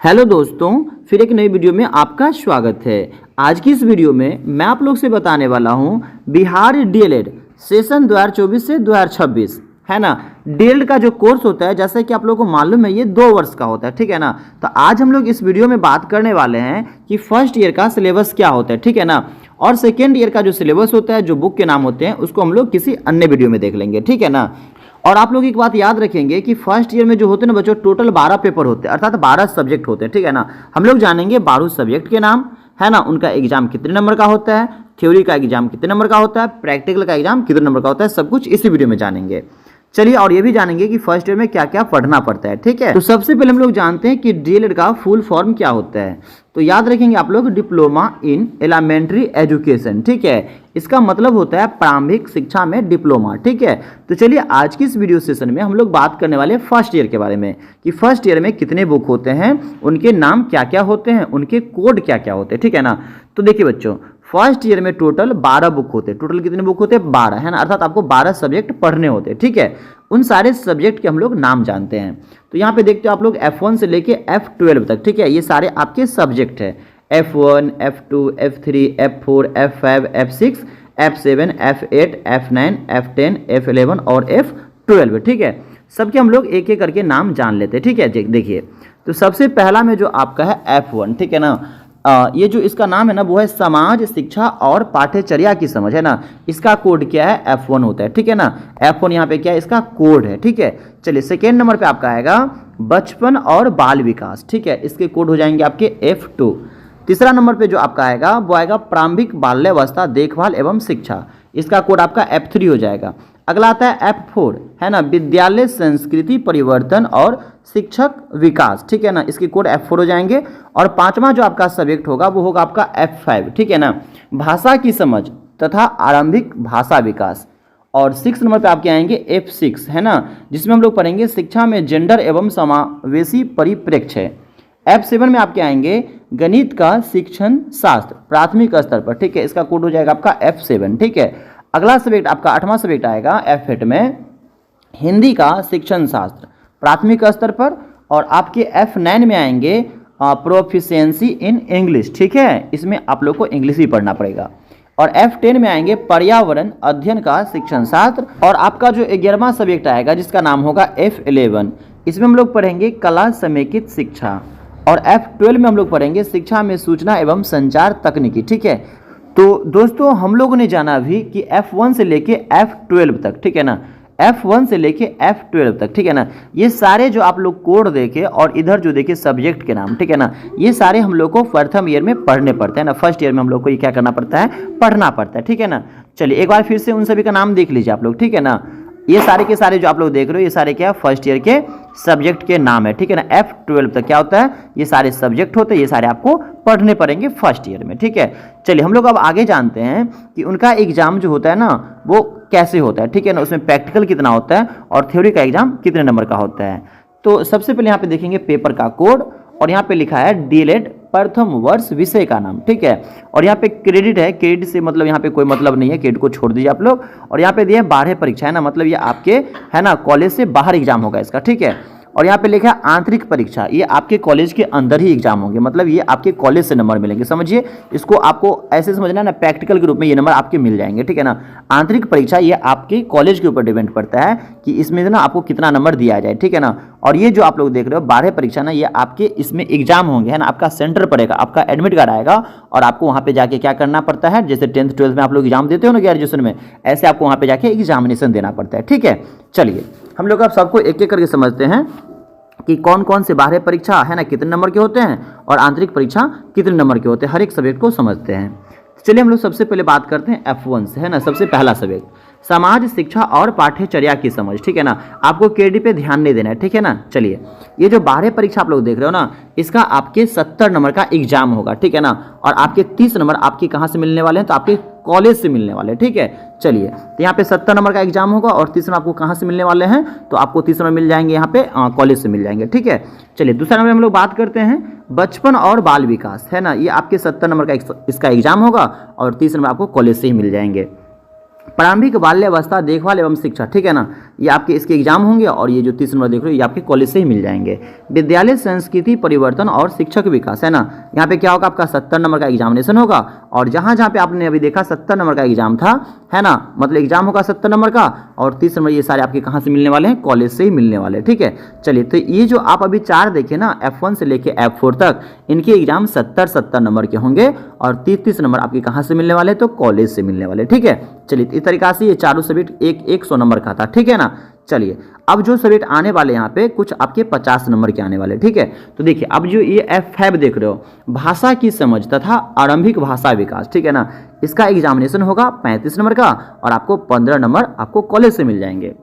Hello दोस्तों, फिर एक नई वीडियो में आपका स्वागत है। आज की इस वीडियो में मैं आप लोग से बताने वाला हूं बिहार डीएलएड सेशन 2024 से 2026 है ना। डीएलएड का जो कोर्स होता है, जैसे कि आप लोगों को मालूम है, ये 2 वर्ष का होता है, ठीक है ना। तो आज हम लोग इस वीडियो में बात करने वाले हैं कि फर्स्ट ईयर का सिलेबस क्या होता है, ठीक है ना। और सेकेंड ईयर का जो सिलेबस होता है, जो बुक के नाम होते हैं, उसको हम लोग किसी अन्य वीडियो में देख लेंगे, ठीक है ना। और आप लोग एक बात याद रखेंगे कि फर्स्ट ईयर में जो होते हैं ना बच्चों, टोटल 12 पेपर होते हैं, अर्थात 12 सब्जेक्ट होते हैं, ठीक है ना। हम लोग जानेंगे 12 सब्जेक्ट के नाम, है ना, उनका एग्जाम कितने नंबर का होता है, थ्योरी का एग्जाम कितने नंबर का होता है, प्रैक्टिकल का एग्जाम कितने नंबर का होता है, सब कुछ इसी वीडियो में जानेंगे। चलिए, और ये भी जानेंगे कि फर्स्ट ईयर में क्या क्या पढ़ना पड़ता है, ठीक है। तो सबसे पहले हम लोग जानते हैं कि डीएलएड का फुल फॉर्म क्या होता है। तो याद रखेंगे आप लोग, डिप्लोमा इन एलिमेंट्री एजुकेशन, ठीक है। इसका मतलब होता है प्रारंभिक शिक्षा में डिप्लोमा, ठीक है। तो चलिए, आज की इस वीडियो सेशन में हम लोग बात करने वाले फर्स्ट ईयर के बारे में कि फर्स्ट ईयर में कितने बुक होते हैं, उनके नाम क्या क्या होते हैं, उनके कोड क्या क्या होते हैं, ठीक है ना। तो देखिए बच्चों, फर्स्ट ईयर में टोटल 12 बुक होते हैं। टोटल कितने बुक होते हैं? 12, है ना। अर्थात आपको 12 सब्जेक्ट पढ़ने होते हैं, ठीक है। उन सारे सब्जेक्ट के हम लोग नाम जानते हैं। तो यहाँ पे देखते हो आप लोग F1 से लेके F12 तक, ठीक है। ये सारे आपके सब्जेक्ट है। F1, F2, F3, F4, F5, F6, F7, F8, F9, F10, F11 और F12, ठीक है। सबके हम लोग एक एक करके नाम जान लेते हैं, ठीक है। देखिए, तो सबसे पहला में जो आपका है F1, ठीक है ना। ये जो इसका नाम है ना, वो है समाज शिक्षा और पाठ्यचर्या की समझ, है ना। इसका कोड क्या है? F1 होता है, ठीक है ना। F1 यहाँ पे क्या है? इसका कोड है, ठीक है। चलिए, सेकेंड नंबर पे आपका आएगा बचपन और बाल विकास, ठीक है। इसके कोड हो जाएंगे आपके F2। तीसरा नंबर पे जो आपका आएगा वो आएगा प्रारंभिक बाल्यावस्था देखभाल एवं शिक्षा। इसका कोड आपका F3 हो जाएगा। अगला आता है F4, है ना, विद्यालय संस्कृति परिवर्तन और शिक्षक विकास, ठीक है ना। इसके कोड F4 हो जाएंगे। और पांचवा जो आपका सब्जेक्ट होगा वो होगा आपका F5, ठीक है ना, भाषा की समझ तथा आरंभिक भाषा विकास। और 6 नंबर पे आपके आएंगे F6, है ना, जिसमें हम लोग पढ़ेंगे शिक्षा में जेंडर एवं समावेशी परिप्रेक्ष्य। F7 में आपके आएंगे गणित का शिक्षण शास्त्र प्राथमिक स्तर पर, ठीक है। इसका कोड हो जाएगा आपका F7, ठीक है। अगला सब्जेक्ट आपका 8वां सब्जेक्ट आएगा F8 में हिंदी का शिक्षण शास्त्र प्राथमिक स्तर पर। और आपके F9 में आएंगे प्रोफिशिएंसी इन इंग्लिश, ठीक है। इसमें आप लोग को इंग्लिश भी पढ़ना पड़ेगा। और F10 में आएंगे पर्यावरण अध्ययन का शिक्षण शास्त्र। और आपका जो 11वां सब्जेक्ट आएगा जिसका नाम होगा F11, इसमें हम लोग पढ़ेंगे कला समेकित शिक्षा। और F12 में हम लोग पढ़ेंगे शिक्षा में सूचना एवं संचार तकनीकी, ठीक है। तो दोस्तों, हम लोगों ने जाना भी कि F1 से लेके F12 तक, ठीक है ना, F1 से लेके F12 तक, ठीक है ना। ये सारे जो आप लोग कोड देखे और इधर जो देखे सब्जेक्ट के नाम, ठीक है ना, ये सारे हम लोग को प्रथम ईयर में पढ़ने पड़ते हैं ना। फर्स्ट ईयर में हम लोग को ये क्या करना पड़ता है? पढ़ना पड़ता है, ठीक है ना। चलिए, एक बार फिर से उन सभी का नाम देख लीजिए आप लोग, ठीक है ना। ये सारे के सारे जो आप लोग देख रहे हो, ये सारे क्या फर्स्ट ईयर के सब्जेक्ट के नाम है, ठीक है ना। F12 तक क्या होता है? ये सारे सब्जेक्ट होते हैं, ये सारे आपको पढ़ने पड़ेंगे फर्स्ट ईयर में, ठीक है। चलिए, हम लोग अब आगे जानते हैं कि उनका एग्जाम जो होता है ना, वो कैसे होता है, ठीक है ना। उसमें प्रैक्टिकल कितना होता है और थ्योरी का एग्जाम कितने नंबर का होता है। तो सबसे पहले यहाँ पे देखेंगे पेपर का कोड, और यहाँ पे लिखा है डीएलएड प्रथम वर्ष विषय का नाम, ठीक है। और यहाँ पे क्रेडिट है, क्रेडिट से मतलब यहाँ पे कोई मतलब नहीं है, क्रेडिट को छोड़ दीजिए आप लोग। और यहाँ पे दिए बारह परीक्षा, है ना, मतलब ये आपके, है ना, कॉलेज से बाहर एग्जाम होगा इसका, ठीक है। और यहाँ पे लिखा है आंतरिक परीक्षा, ये आपके कॉलेज के अंदर ही एग्जाम होंगे, मतलब ये आपके कॉलेज से नंबर मिलेंगे। समझिए, इसको आपको ऐसे समझना है ना, प्रैक्टिकल के रूप में ये नंबर आपके मिल जाएंगे, ठीक है ना। आंतरिक परीक्षा ये आपके कॉलेज के ऊपर डिपेंड पड़ता है कि इसमें ना आपको कितना नंबर दिया जाए, ठीक है ना। और ये जो आप लोग देख रहे हो 12 परीक्षा ना, ये आपके इसमें एग्जाम होंगे, है ना। आपका सेंटर पड़ेगा, आपका एडमिट कार्ड आएगा और आपको वहाँ पे जाके क्या करना पड़ता है? जैसे 10th 12th में आप लोग एग्जाम देते हो ना ग्रेजुएशन में, ऐसे आपको वहाँ पे जाके एग्जामिनेशन देना पड़ता है, ठीक है। चलिए, हम लोग अब सबको एक एक करके समझते हैं कि कौन कौन से बाह्य परीक्षा, है ना, कितने नंबर के होते हैं और आंतरिक परीक्षा कितने नंबर के होते हैं, हर एक सब्जेक्ट को समझते हैं। चलिए, हम लोग सबसे पहले बात करते हैं F1 से, है ना। सबसे पहला सब्जेक्ट समाज शिक्षा और पाठ्यचर्या की समझ, ठीक है ना। आपको केडी पे ध्यान नहीं देना है, ठीक है ना। चलिए, ये जो बाह्य परीक्षा आप लोग देख रहे हो ना, इसका आपके 70 नंबर का एग्जाम होगा, ठीक है ना। और आपके 30 नंबर आपके कहाँ से मिलने वाले हैं? तो आपके कॉलेज से मिलने वाले, ठीक है। चलिए, तो यहाँ पे 70 नंबर का एग्जाम होगा और 30 नंबर आपको कहाँ से मिलने वाले हैं? तो आपको 30 नंबर मिल जाएंगे यहाँ पे कॉलेज से मिल जाएंगे, ठीक है। चलिए, दूसरा नंबर हम लोग बात करते हैं बचपन और बाल विकास, है ना। ये आपके 70 नंबर का इसका एग्जाम होगा और 30 नंबर आपको कॉलेज से ही मिल जाएंगे। प्रारंभिक बाल्यावस्था देखभाल एवं शिक्षा, ठीक है ना, ये आपके इसके एग्जाम होंगे और ये जो 30 नंबर देख रहे हो ये आपके कॉलेज से ही मिल जाएंगे। विद्यालय संस्कृति परिवर्तन और शिक्षक विकास, है ना, यहाँ पे क्या होगा आपका 70 नंबर का एग्जामिनेशन होगा और जहाँ जहाँ पे आपने अभी देखा 70 नंबर का एग्जाम था, है ना, मतलब एग्जाम होगा 70 नंबर का और 30 नंबर ये सारे आपके कहाँ से मिलने वाले हैं, कॉलेज से ही मिलने वाले हैं, ठीक है। चलिए, तो ये जो आप अभी 4 देखे ना, F1 से लेके F4 तक, इनके एग्जाम 70 नंबर के होंगे और 30 नंबर आपके कहाँ से मिलने वाले, तो कॉलेज से मिलने वाले, ठीक है। चलिए, इस तरीका से ये चारों सब्जेक्ट 100 नंबर का था, ठीक है ना। चलिए, अब जो सब्जेक्ट आने वाले यहाँ पे कुछ आपके 50 नंबर के आने वाले, ठीक है। तो देखिए, अब जो ये F5 देख रहे हो, भाषा की समझ तथा आरंभिक भाषा विकास, ठीक है ना, इसका एग्जामिनेशन होगा 35 नंबर का और आपको 15 नंबर आपको कॉलेज से मिल जाएंगे।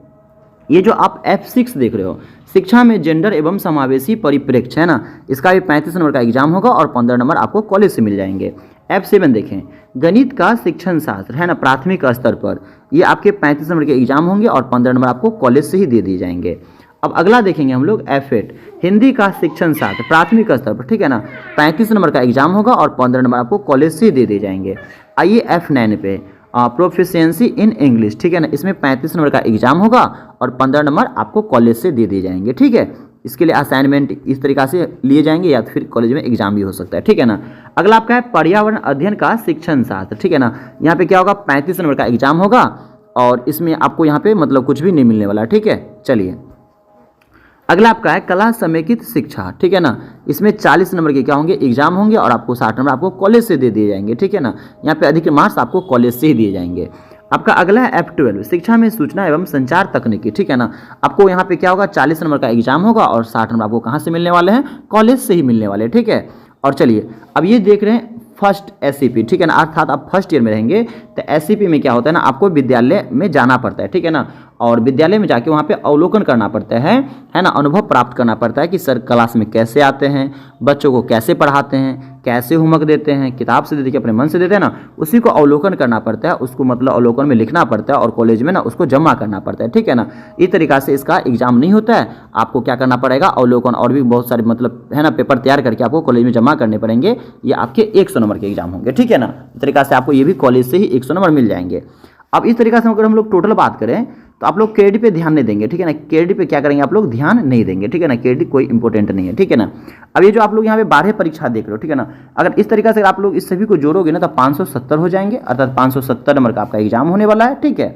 ये जो आप F6 देख रहे हो, शिक्षा में जेंडर एवं समावेशी परिप्रेक्ष्य, है ना, इसका भी 35 नंबर का एग्जाम होगा और 15 नंबर आपको कॉलेज से मिल जाएंगे। F7 देखें, गणित का शिक्षण शास्त्र, है ना, प्राथमिक स्तर पर, ये आपके 35 नंबर के एग्जाम होंगे और 15 नंबर आपको कॉलेज से ही दे दिए जाएंगे। अब अगला देखेंगे हम लोग F8, हिंदी का शिक्षण शास्त्र प्राथमिक स्तर पर, ठीक है ना, 35 नंबर का एग्जाम होगा और 15 नंबर आपको कॉलेज से ही दे दिए जाएंगे। आइए F9 पे, प्रोफिशिएंसी इन इंग्लिश, ठीक है ना, इसमें 35 नंबर का एग्जाम होगा और 15 नंबर आपको कॉलेज से दे दिए जाएंगे, ठीक है। इसके लिए असाइनमेंट इस तरीका से लिए जाएंगे या फिर कॉलेज में एग्जाम भी हो सकता है, ठीक है ना। अगला आपका है पर्यावरण अध्ययन का शिक्षण शास्त्र, ठीक है ना, यहाँ पे क्या होगा 35 नंबर का एग्जाम होगा और इसमें आपको यहाँ पे मतलब कुछ भी नहीं मिलने वाला, ठीक है। चलिए, अगला आपका है कला समेकित शिक्षा, ठीक है ना, इसमें 40 नंबर के क्या होंगे, एग्जाम होंगे और आपको 60 नंबर आपको कॉलेज से दे दिए जाएंगे, ठीक है ना। यहाँ पे अधिक मार्क्स आपको कॉलेज से ही दिए जाएंगे। आपका अगला है F12, शिक्षा में सूचना एवं संचार तकनीकी, ठीक है ना, आपको यहाँ पे क्या होगा 40 नंबर का एग्जाम होगा और 60 नंबर आपको कहाँ से मिलने वाले हैं, कॉलेज से ही मिलने वाले, ठीक है। और चलिए, अब ये देख रहे हैं फर्स्ट SCP, ठीक है ना, अर्थात आप फर्स्ट ईयर में रहेंगे तो SCP में क्या होता है ना, आपको विद्यालय में जाना पड़ता है, ठीक है ना, और विद्यालय में जाके वहाँ पे अवलोकन करना पड़ता है ना, अनुभव प्राप्त करना पड़ता है कि सर क्लास में कैसे आते हैं, बच्चों को कैसे पढ़ाते हैं, कैसे होमवर्क देते हैं, किताब से देते कि अपने मन से देते हैं ना, उसी को अवलोकन करना पड़ता है, उसको मतलब अवलोकन में लिखना पड़ता है और कॉलेज में ना उसको जमा करना पड़ता है, ठीक है ना। इस तरीका से इसका एग्जाम नहीं होता है, आपको क्या करना पड़ेगा, अवलोकन और भी बहुत सारे मतलब है ना पेपर तैयार करके आपको कॉलेज में जमा करने पड़ेंगे, ये आपके 100 नंबर के एग्जाम होंगे, ठीक है ना। इस तरीका से आपको ये भी कॉलेज से ही 100 नंबर मिल जाएंगे। अब इस तरीका से अगर हम लोग टोटल बात करें तो आप लोग क्रेडिट पे ध्यान नहीं देंगे, ठीक है ना, क्रेडिट पे क्या करेंगे आप लोग, ध्यान नहीं देंगे, ठीक है ना, क्रेडिट कोई इंपॉर्टेंट नहीं है, ठीक है ना। अब ये जो आप लोग यहाँ पे 12 परीक्षा देख रहे हो, ठीक है ना, अगर इस तरीका से आप लोग इस सभी को जोड़ोगे ना तो 570 हो जाएंगे, अर्थात 570 नंबर का आपका एग्जाम होने वाला है, ठीक है।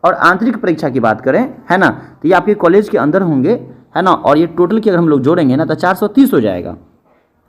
और आंतरिक परीक्षा की बात करें, है ना, तो ये आपके कॉलेज के अंदर होंगे, है ना, और ये टोटल की अगर हम लोग जोड़ेंगे ना तो 430 हो जाएगा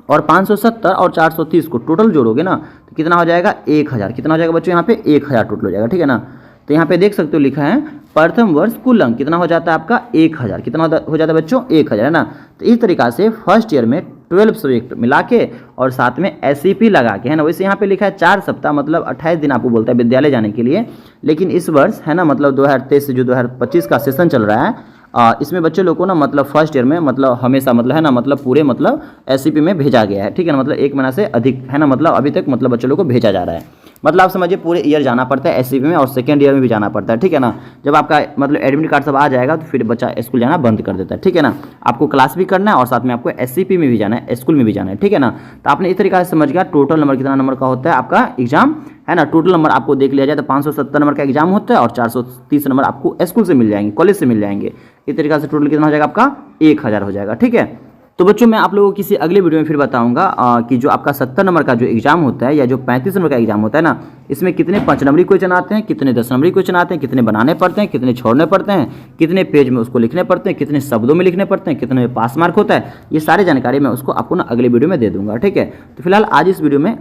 और 570 और 430 को टोटल जोड़ोगे ना तो कितना हो जाएगा, 1000, कितना हो जाएगा बच्चों यहाँ पे 1000 टोटल हो जाएगा, ठीक है ना। तो यहाँ पे देख सकते हो लिखा है प्रथम वर्ष कुल अंक कितना हो जाता है आपका 1000, कितना हो जाता है बच्चों 1000, है ना। तो इस तरीका से फर्स्ट ईयर में 12 सब्जेक्ट मिला के और साथ में SCP लगा के, है ना, वैसे यहाँ पे लिखा है 4 सप्ताह मतलब 28 दिन आपको बोलता है विद्यालय जाने के लिए, लेकिन इस वर्ष है ना मतलब 2023 से जो 2025 का सेशन चल रहा है इसमें बच्चे लोग को ना मतलब फर्स्ट ईयर में मतलब हमेशा मतलब है ना मतलब पूरे मतलब SCP में भेजा गया है, ठीक है ना, मतलब 1 महीना से अधिक है ना मतलब अभी तक मतलब बच्चे लोग को भेजा जा रहा है, मतलब आप समझिए पूरे ईयर जाना पड़ता है SCP में और सेकेंड ईयर में भी जाना पड़ता है, ठीक है ना। जब आपका मतलब एडमिट कार्ड सब आ जाएगा तो फिर बच्चा स्कूल जाना बंद कर देता है, ठीक है ना। आपको क्लास भी करना है और साथ में आपको SCP में भी जाना है, स्कूल में भी जाना है, ठीक है ना। तो आपने इस तरीके से समझ गया टोटल नंबर कितना नंबर का होता है आपका एग्जाम, है ना। टोटल नंबर आपको देख लिया जाए तो 570 नंबर का एग्जाम होता है और 430 नंबर आपको स्कूल से मिल जाएंगे, कॉलेज से मिल जाएंगे। इस तरीके से टोटल कितना हो जाएगा आपका 1000 हो जाएगा, ठीक है। तो बच्चों मैं आप लोगों को किसी अगले वीडियो में फिर बताऊंगा कि जो आपका 70 नंबर का जो एग्जाम होता है या जो 35 नंबर का एग्जाम होता है ना, इसमें कितने 5 नंबरी क्वेश्चन आते हैं, कितने 10 नंबरी क्वेश्चन आते हैं, कितने बनाने पड़ते हैं, कितने छोड़ने पड़ते हैं, कितने पेज में उसको लिखने पड़ते हैं, कितने शब्दों में लिखने पड़ते हैं, कितने में पास मार्क होता है, ये सारी जानकारी मैं उसको आपको ना अगले वीडियो में दे दूंगा, ठीक है। तो फिलहाल आज इस वीडियो में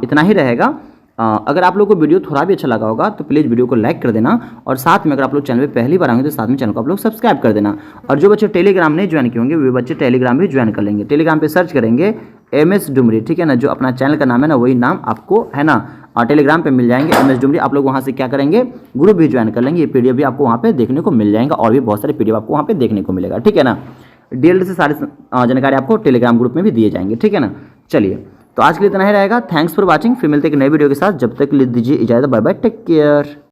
इतना ही रहेगा। अगर आप लोगों को वीडियो थोड़ा भी अच्छा लगा होगा तो प्लीज़ वीडियो को लाइक कर देना और साथ में अगर आप लोग चैनल पे पहली बार आएंगे तो साथ में चैनल को आप लोग सब्सक्राइब कर देना। और जो बच्चे टेलीग्राम नहीं ज्वाइन किए होंगे वे बच्चे टेलीग्राम भी ज्वाइन कर लेंगे। टेलीग्राम पे सर्च करेंगे MS डुमरी, ठीक है ना, जो अपना चैनल का नाम है ना वही नाम आपको है ना टेलीग्राम पे मिल जाएंगे MS डुमरी। आप लोग वहाँ से क्या करेंगे ग्रुप भी ज्वाइन कर लेंगे, ये PDF भी आपको वहाँ पे देखने को मिल जाएगा और भी बहुत सारे PDF आपको वहाँ पे देखने को मिलेगा, ठीक है ना। DLD से सारी जानकारी आपको टेलीग्राम ग्रुप में भी दिए जाएंगे, ठीक है ना। चलिए तो आज के लिए इतना ही रहेगा। थैंक्स फॉर वॉचिंग, फिर मिलते हैं एक नए वीडियो के साथ। जब तक ले दीजिए इजाज़त, बाय बाय, टेक केयर।